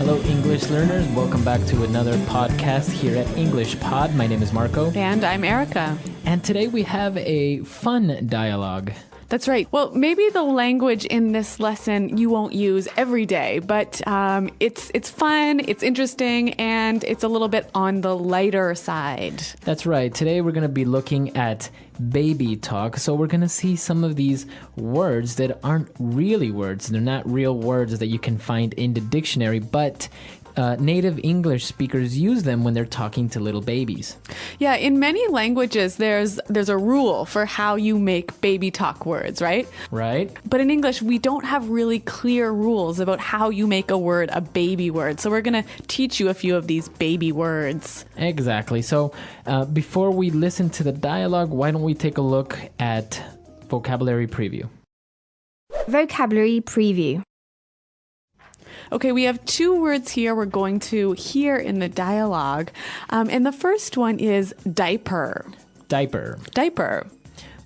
Hello, English learners. Welcome back to another podcast here at English Pod. My name is Marco. And I'm Erica. And today we have a fun dialogue. That's right. Well, maybe the language in this lesson you won't use every day, but it's fun, it's interesting, and it's a little bit on the lighter side. That's right. Today we're going to be looking at baby talk. So we're going to see some of these words that aren't really words. They're not real words that you can find in the dictionary, but native English speakers use them when they're talking to little babies. Yeah, in many languages, there's a rule for how you make baby talk words, right? Right. But in English, we don't have really clear rules about how you make a word a baby word. So we're going to teach you a few of these baby words. Exactly. So before we listen to the dialogue, why don't we take a look at vocabulary preview? Vocabulary preview. Okay, we have two words here we're going to hear in the dialogue. And the first one is diaper. Diaper. Diaper.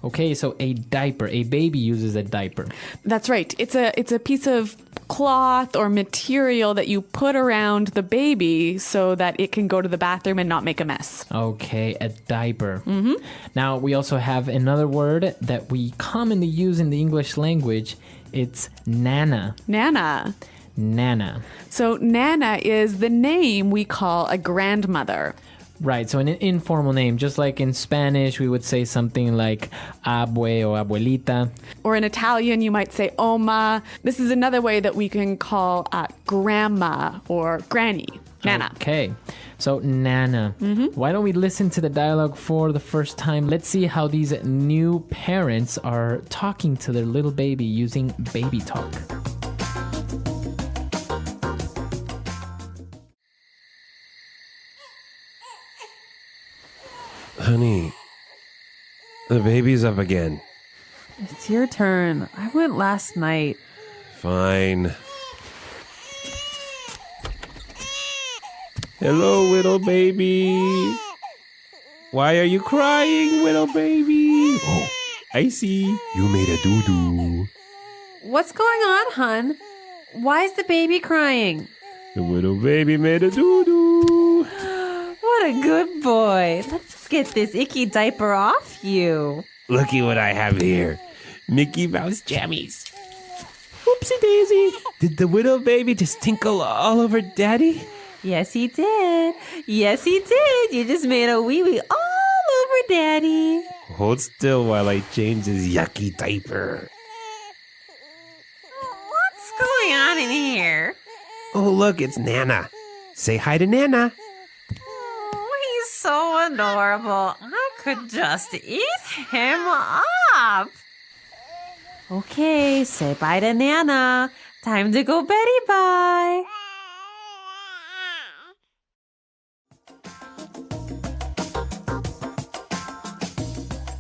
Okay, so a diaper. A baby uses a diaper. That's right. It's a piece of cloth or material that you put around the baby so that it can go to the bathroom and not make a mess. Okay, a diaper. Mm-hmm. Now, we also have another word that we commonly use in the English language. It's nana. Nana. Nana. So Nana is the name we call a grandmother. Right, so an informal name, just like in Spanish, we would say something like abue or abuelita. Or in Italian, you might say oma. This is another way that we can call grandma or granny. Nana. Okay, so Nana. Mm-hmm. Why don't we listen to the dialogue for the first time? Let's see how these new parents are talking to their little baby using baby talk. Honey, the baby's up again. It's your turn. I went last night. Fine. Hello, little baby. Why are you crying, little baby? Oh, I see. You made a doo-doo. What's going on, hun? Why is the baby crying? The little baby made a doo-doo. What a good boy. Let's get this icky diaper off you. Looky what I have here. Mickey Mouse jammies. Oopsie daisy. Did the little baby just tinkle all over Daddy? Yes, he did. Yes, he did. You just made a wee-wee all over Daddy. Hold still while I change his yucky diaper. What's going on in here? Oh, look, it's Nana. Say hi to Nana. Oh, he's so adorable. I could just eat him up. Okay, say bye to Nana. Time to go Betty bye.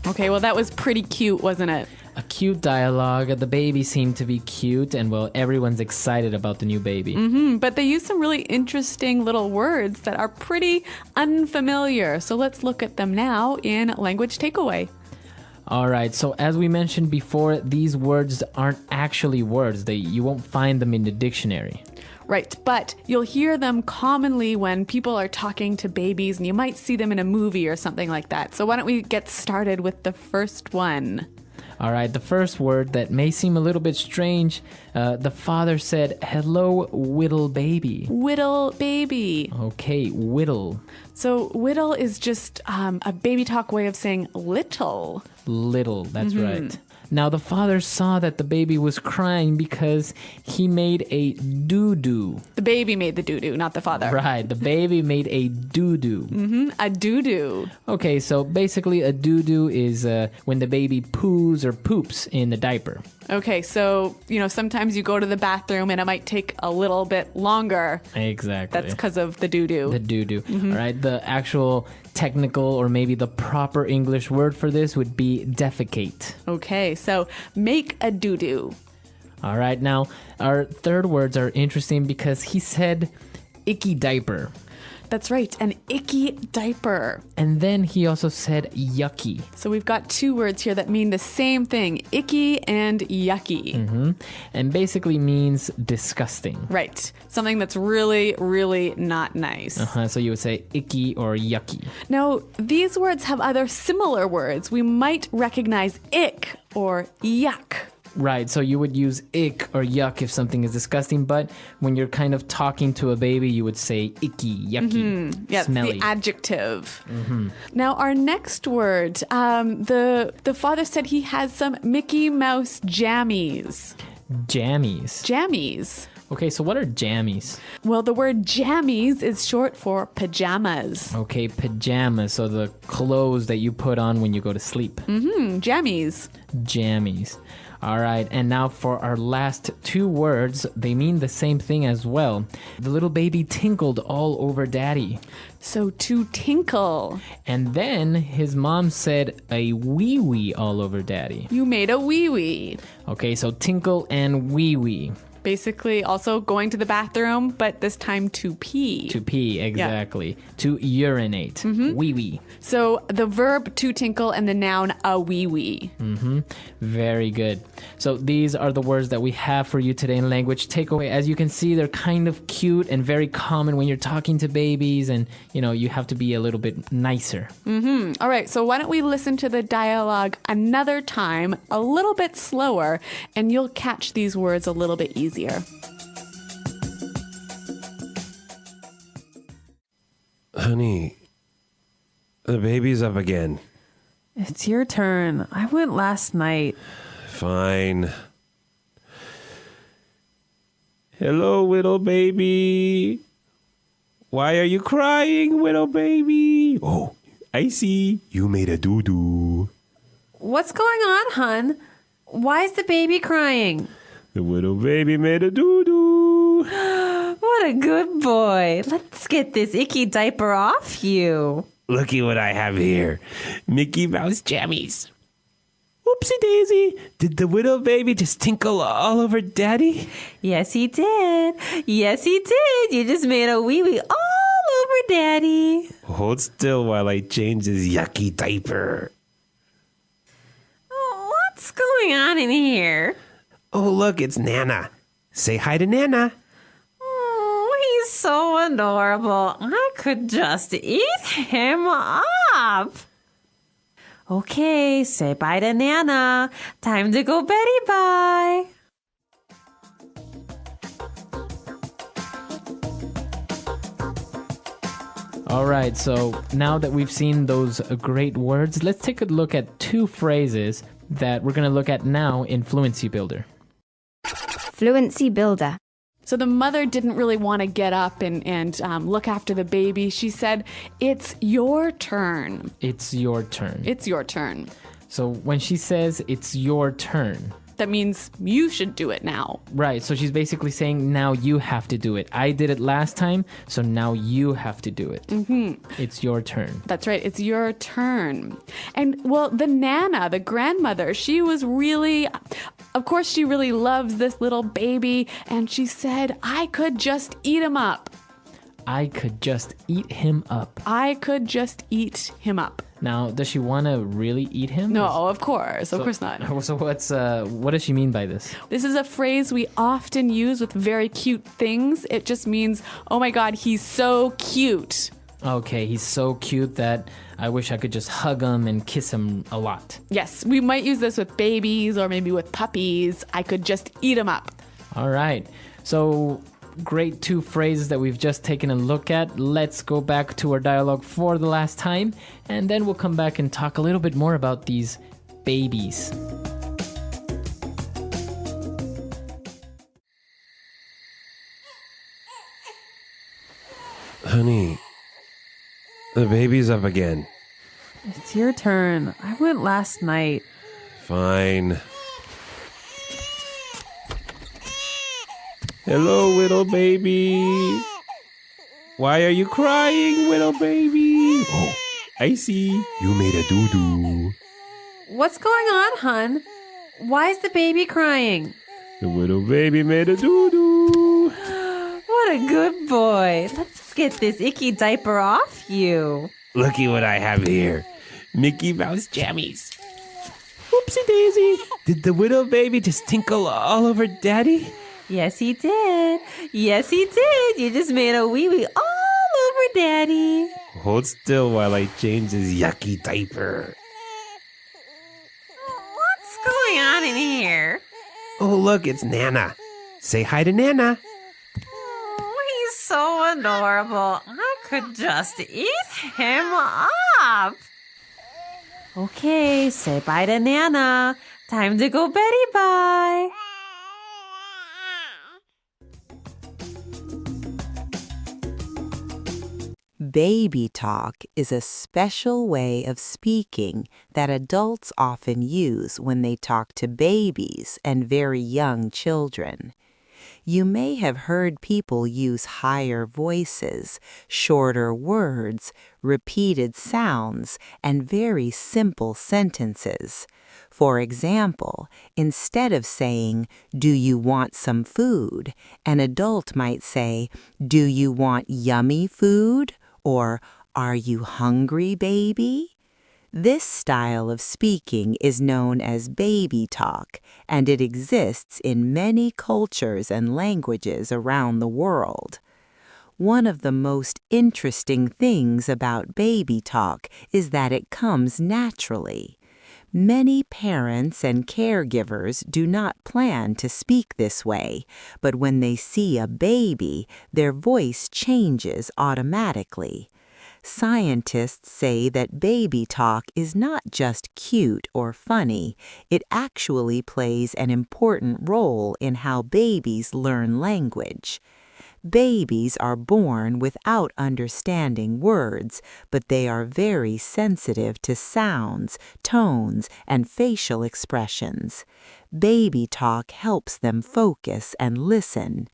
Okay, well, that was pretty cute, wasn't it? A cute dialogue. The baby seemed to be cute, and well, everyone's excited about the new baby. Mm-hmm, but they use some really interesting little words that are pretty unfamiliar. So let's look at them now in Language Takeaway. All right, so as we mentioned before, these words aren't actually words. You won't find them in the dictionary. Right, but you'll hear them commonly when people are talking to babies, and you might see them in a movie or something like that. So why don't we get started with the first one? All right, the first word that may seem a little bit strange, the father said, hello, whittle baby. Whittle baby. Okay, whittle. So whittle is just a baby talk way of saying little. Little, that's right. Now, the father saw that the baby was crying because he made a doo-doo. The baby made the doo-doo, not the father. Right, the baby made a doo-doo. Mm-hmm, a doo-doo. Okay, so basically a doo-doo is when the baby poos or poops in the diaper. Okay, so, sometimes you go to the bathroom and it might take a little bit longer. Exactly. That's because of the doo-doo. The doo-doo. All right, the actual technical or maybe the proper English word for this would be defecate. Okay, so make a doo-doo. All right, now our third words are interesting because he said icky diaper. That's right, an icky diaper. And then he also said yucky. So we've got two words here that mean the same thing, icky and yucky. And basically means disgusting. Right, something that's really, really not nice. So you would say icky or yucky. Now, these words have other similar words. We might recognize ick or yuck. Right, so you would use ick or yuck if something is disgusting, but when you're kind of talking to a baby, you would say icky, yucky, Yes, smelly. the adjective. Now, our next word, the father said he has some Mickey Mouse jammies. Jammies. Jammies. Okay, so what are jammies? Well, the word jammies is short for pajamas. Okay, pajamas, so the clothes that you put on when you go to sleep. Jammies. Jammies. All right, and now for our last two words, they mean the same thing as well. The little baby tinkled all over daddy. So to tinkle. And then his mom said a wee wee all over daddy. You made a wee wee. Okay, so tinkle and wee wee. Basically, also going to the bathroom, but this time to pee. To pee, exactly. To urinate. Wee wee. So the verb to tinkle and the noun a wee wee. Very good. So these are the words that we have for you today in language takeaway. As you can see, they're kind of cute and very common when you're talking to babies, and you have to be a little bit nicer. All right, so why don't we listen to the dialogue another time, a little bit slower, and you'll catch these words a little bit easier. Honey, the baby's up again. It's your turn. I went last night. Fine. Hello, little baby. Why are you crying, little baby? Oh, I see. You made a doo-doo. What's going on, hun? Why is the baby crying? The little baby made a doo-doo. What a good boy. Let's get this icky diaper off you. Looky what I have here. Mickey Mouse jammies. Oopsie daisy. Did the little baby just tinkle all over daddy? Yes, he did. Yes, he did. You just made a wee-wee all over daddy. Hold still while I change this yucky diaper. What's going on in here? Oh, look, it's Nana. Say hi to Nana. Oh, he's so adorable. I could just eat him up. Okay, say bye to Nana. Time to go Betty bye. All right, so now that we've seen those great words, let's take a look at two phrases that we're going to look at now in Fluency Builder. Fluency builder. So the mother didn't really want to get up and look after the baby. She said, "It's your turn. It's your turn. It's your turn." So when she says it's your turn, That means you should do it now. right, so she's basically saying now you have to do it. I did it last time, so now you have to do it. It's your turn. That's right. It's your turn. And well, the Nana, the grandmother, she was really, of course, she really loves this little baby. And she said, I could just eat him up. I could just eat him up. I could just eat him up. Now, does she want to really eat him? No, of course. Of course not. So what does she mean by this? This is a phrase we often use with very cute things. It just means, oh my God, he's so cute. Okay, he's so cute that I wish I could just hug him and kiss him a lot. Yes, we might use this with babies or maybe with puppies. I could just eat him up. All right. So great two phrases that we've just taken a look at. Let's go back to our dialogue for the last time, and then we'll come back and talk a little bit more about these babies. Honey, the baby's up again. It's your turn. I went last night. Fine. Hello, little baby. Why are you crying, little baby? Oh, I see. You made a doo-doo. What's going on, hun? Why is the baby crying? The little baby made a doo-doo. What What a good boy. Let's get this icky diaper off you. Looky what I have here. Mickey Mouse jammies. Whoopsie daisy. Did the widow baby just tinkle all over Daddy? Yes, he did. Yes, he did. You just made a wee-wee all over Daddy. Hold still while I change his yucky diaper. What's going on in here? Oh, look, it's Nana. Say hi to Nana. Oh, he's so adorable. I could just eat him up. Okay, say bye to Nana. Time to go Betty bye. Baby talk is a special way of speaking that adults often use when they talk to babies and very young children. You may have heard people use higher voices, shorter words, repeated sounds, and very simple sentences. For example, instead of saying, "Do you want some food?" an adult might say, "Do you want yummy food?" or "Are you hungry, baby?" This style of speaking is known as baby talk, and it exists in many cultures and languages around the world. One of the most interesting things about baby talk is that it comes naturally. Many parents and caregivers do not plan to speak this way, but when they see a baby, their voice changes automatically. Scientists say that baby talk is not just cute or funny, it actually plays an important role in how babies learn language. Babies are born without understanding words, but they are very sensitive to sounds, tones, and facial expressions. Baby talk helps them focus and listen.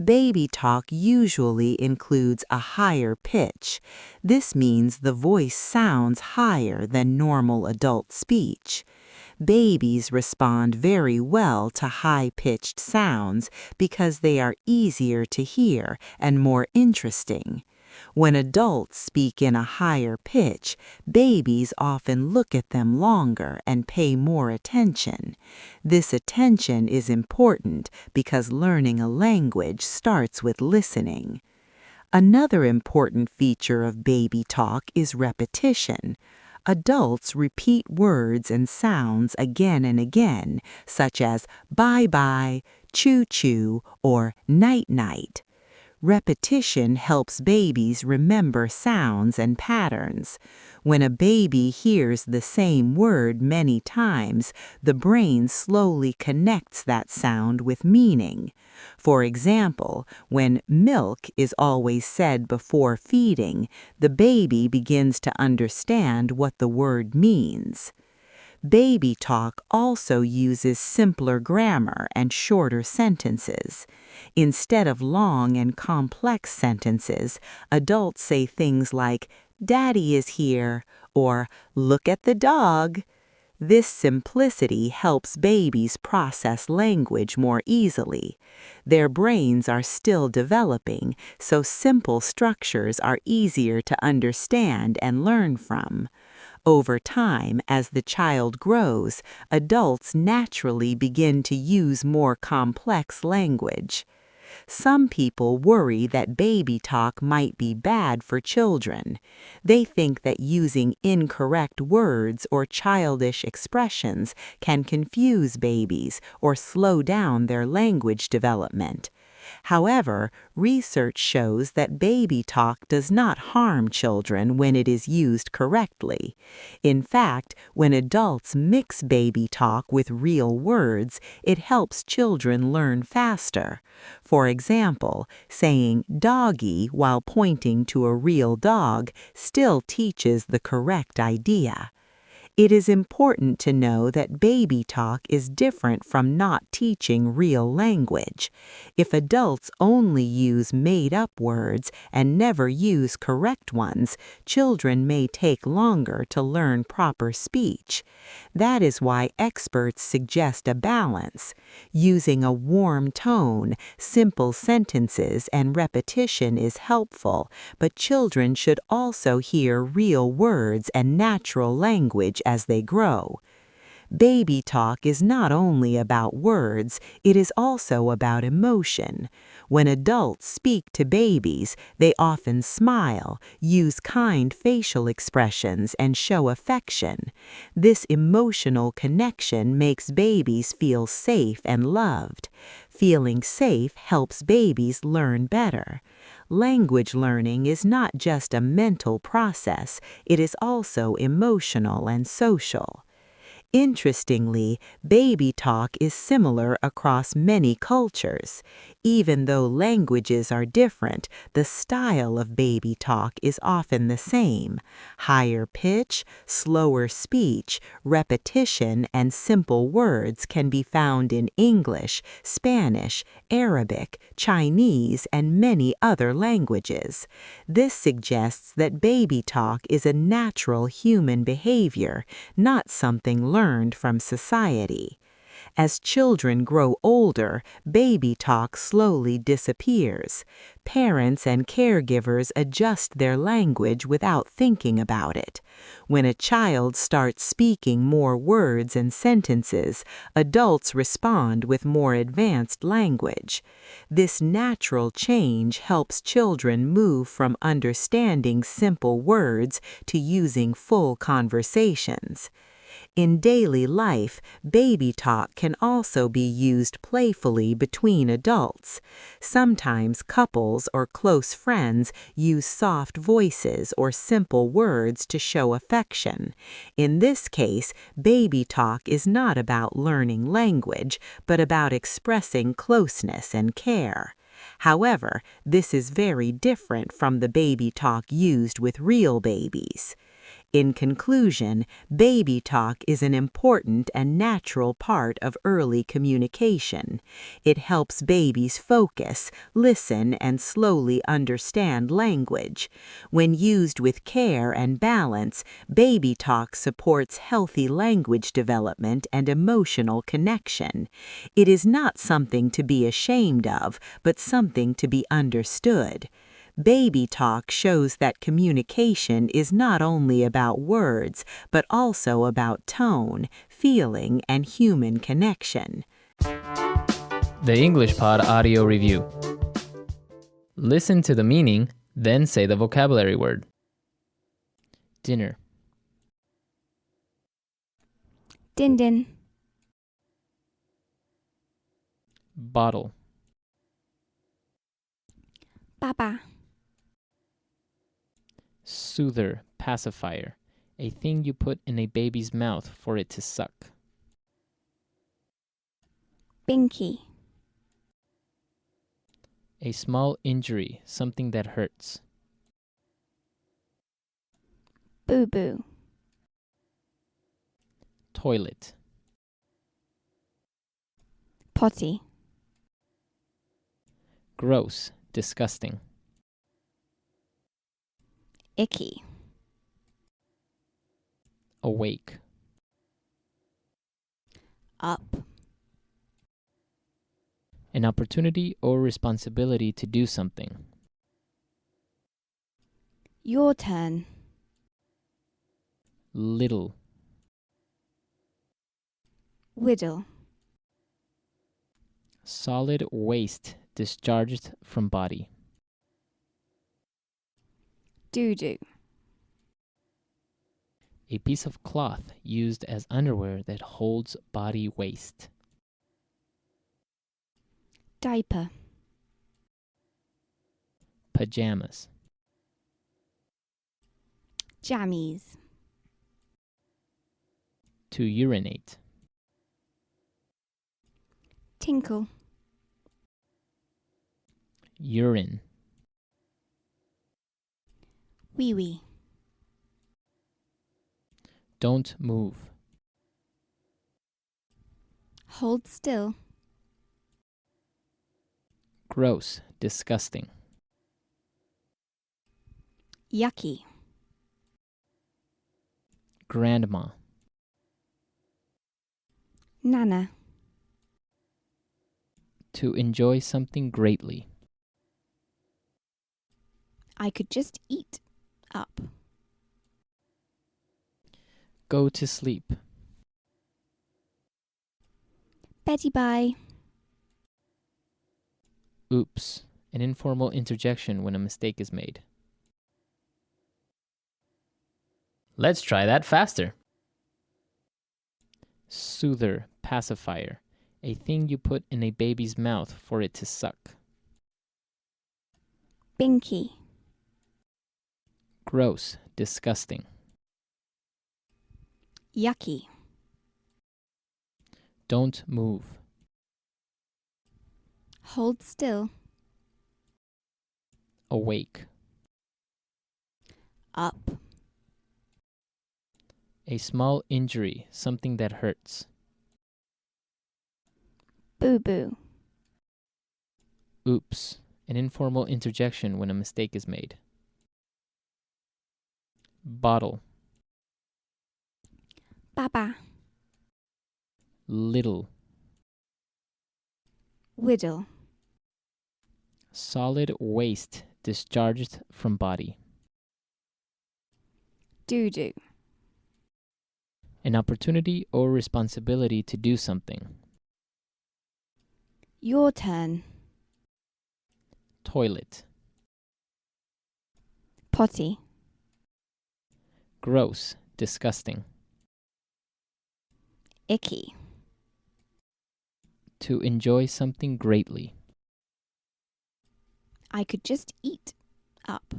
Baby talk usually includes a higher pitch. This means the voice sounds higher than normal adult speech. Babies respond very well to high-pitched sounds because they are easier to hear and more interesting. When adults speak in a higher pitch, babies often look at them longer and pay more attention. This attention is important because learning a language starts with listening. Another important feature of baby talk is repetition. Adults repeat words and sounds again and again, such as bye-bye, choo-choo, or night-night. Repetition helps babies remember sounds and patterns. When a baby hears the same word many times, the brain slowly connects that sound with meaning. For example, when milk is always said before feeding, the baby begins to understand what the word means. Baby talk also uses simpler grammar and shorter sentences. Instead of long and complex sentences, adults say things like, "Daddy is here," or "Look at the dog." This simplicity helps babies process language more easily. Their brains are still developing, so simple structures are easier to understand and learn from. Over time, as the child grows, adults naturally begin to use more complex language. Some people worry that baby talk might be bad for children. They think that using incorrect words or childish expressions can confuse babies or slow down their language development. However, research shows that baby talk does not harm children when it is used correctly. In fact, when adults mix baby talk with real words, it helps children learn faster. For example, saying "doggy" while pointing to a real dog still teaches the correct idea. It is important to know that baby talk is different from not teaching real language. If adults only use made-up words and never use correct ones, children may take longer to learn proper speech. That is why experts suggest a balance. Using a warm tone, simple sentences, and repetition is helpful, but children should also hear real words and natural language as they grow. Baby talk is not only about words, it is also about emotion. When adults speak to babies, they often smile, use kind facial expressions, and show affection. This emotional connection makes babies feel safe and loved. Feeling safe helps babies learn better. Language learning is not just a mental process, it is also emotional and social. Interestingly, baby talk is similar across many cultures. Even though languages are different, the style of baby talk is often the same. Higher pitch, slower speech, repetition, and simple words can be found in English, Spanish, Arabic, Chinese, and many other languages. This suggests that baby talk is a natural human behavior, not something learned from society. As children grow older, baby talk slowly disappears. Parents and caregivers adjust their language without thinking about it. When a child starts speaking more words and sentences, adults respond with more advanced language. This natural change helps children move from understanding simple words to using full conversations. In daily life, baby talk can also be used playfully between adults. Sometimes couples or close friends use soft voices or simple words to show affection. In this case, baby talk is not about learning language, but about expressing closeness and care. However, this is very different from the baby talk used with real babies. In conclusion, baby talk is an important and natural part of early communication. It helps babies focus, listen, and slowly understand language. When used with care and balance, baby talk supports healthy language development and emotional connection. It is not something to be ashamed of, but something to be understood. Baby talk shows that communication is not only about words, but also about tone, feeling, and human connection. The English Pod Audio Review. Listen to the meaning, then say the vocabulary word. Dinner. Din din. Bottle. Baba. Soother, pacifier. A thing you put in a baby's mouth for it to suck. Binky. A small injury, something that hurts. Boo boo. Toilet. Potty. Gross, disgusting. Icky. Awake. Up. An opportunity or responsibility to do something. Your turn. Little. Whittle. Solid waste discharged from body. Doo-doo. A piece of cloth used as underwear that holds body waste. Diaper. Pajamas. Jammies. To urinate. Tinkle. Urine. Wee wee. Don't move. Hold still. Gross, disgusting. Yucky. Grandma. Nana. To enjoy something greatly. I could just eat up. Go to sleep. Betty bye. Oops, an informal interjection when a mistake is made. Let's try that faster. Soother, pacifier, a thing you put in a baby's mouth for it to suck. Binky. Gross, disgusting. Yucky. Don't move. Hold still. Awake. Up. A small injury, something that hurts. Boo boo. Oops, an informal interjection when a mistake is made. Bottle. Baba. Little. Whittle. Solid waste discharged from body. Doo doo. An opportunity or responsibility to do something. Your turn. Toilet. Potty. Gross, disgusting. Icky. To enjoy something greatly. I could just eat up.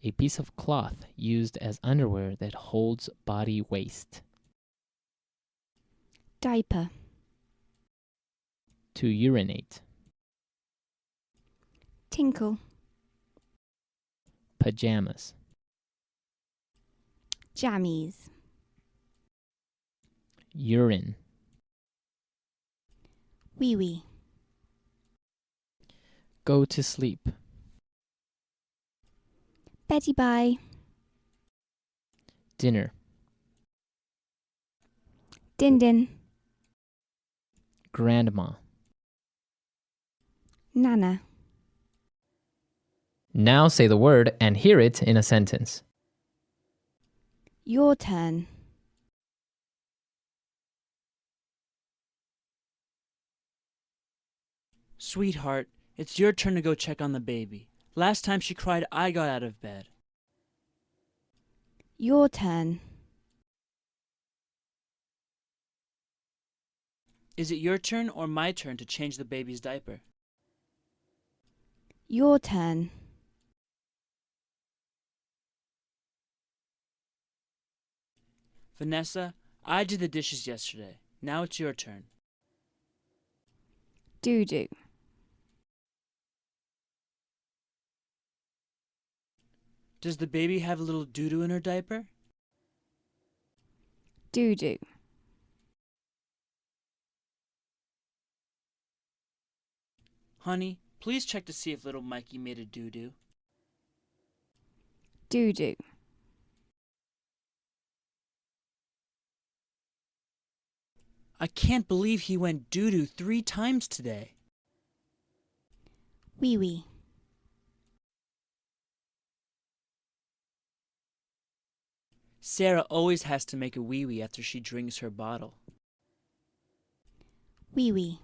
A piece of cloth used as underwear that holds body waste. Diaper. To urinate. Tinkle. Pajamas. Jammies. Urine. Wee wee. Go to sleep. Betty bye. Dinner. Din din. Grandma. Nana. Now say the word and hear it in a sentence. Your turn. Sweetheart, it's your turn to go check on the baby. Last time she cried, I got out of bed. Your turn. Is it your turn or my turn to change the baby's diaper? Your turn. Vanessa, I did the dishes yesterday. Now it's your turn. Doo doo. Does the baby have a little doo-doo in her diaper? Doo doo. Honey, please check to see if little Mikey made a doo-doo. Doo doo. I can't believe he went doo-doo 3 times today. Wee wee. Sarah always has to make a wee-wee after she drinks her bottle. Wee wee.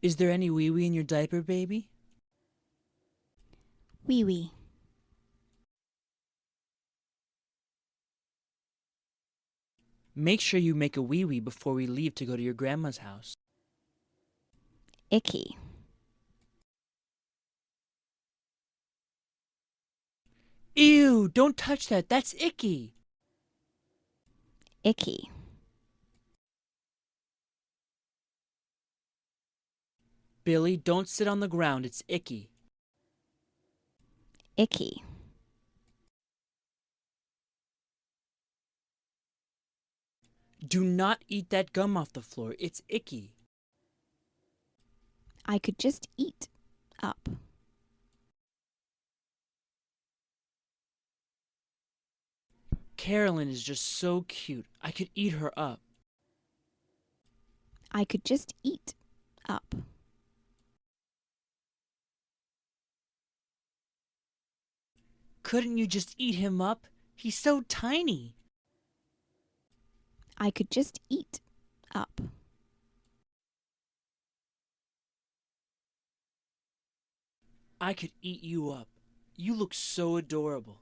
Is there any wee-wee in your diaper, baby? Wee wee. Make sure you make a wee-wee before we leave to go to your grandma's house. Icky. Ew, don't touch that. That's icky. Icky. Billy, don't sit on the ground. It's icky. Icky. Do not eat that gum off the floor. It's icky. I could just eat up. Carolyn is just so cute. I could eat her up. I could just eat up. Couldn't you just eat him up? He's so tiny. I could just eat up. I could eat you up. You look so adorable.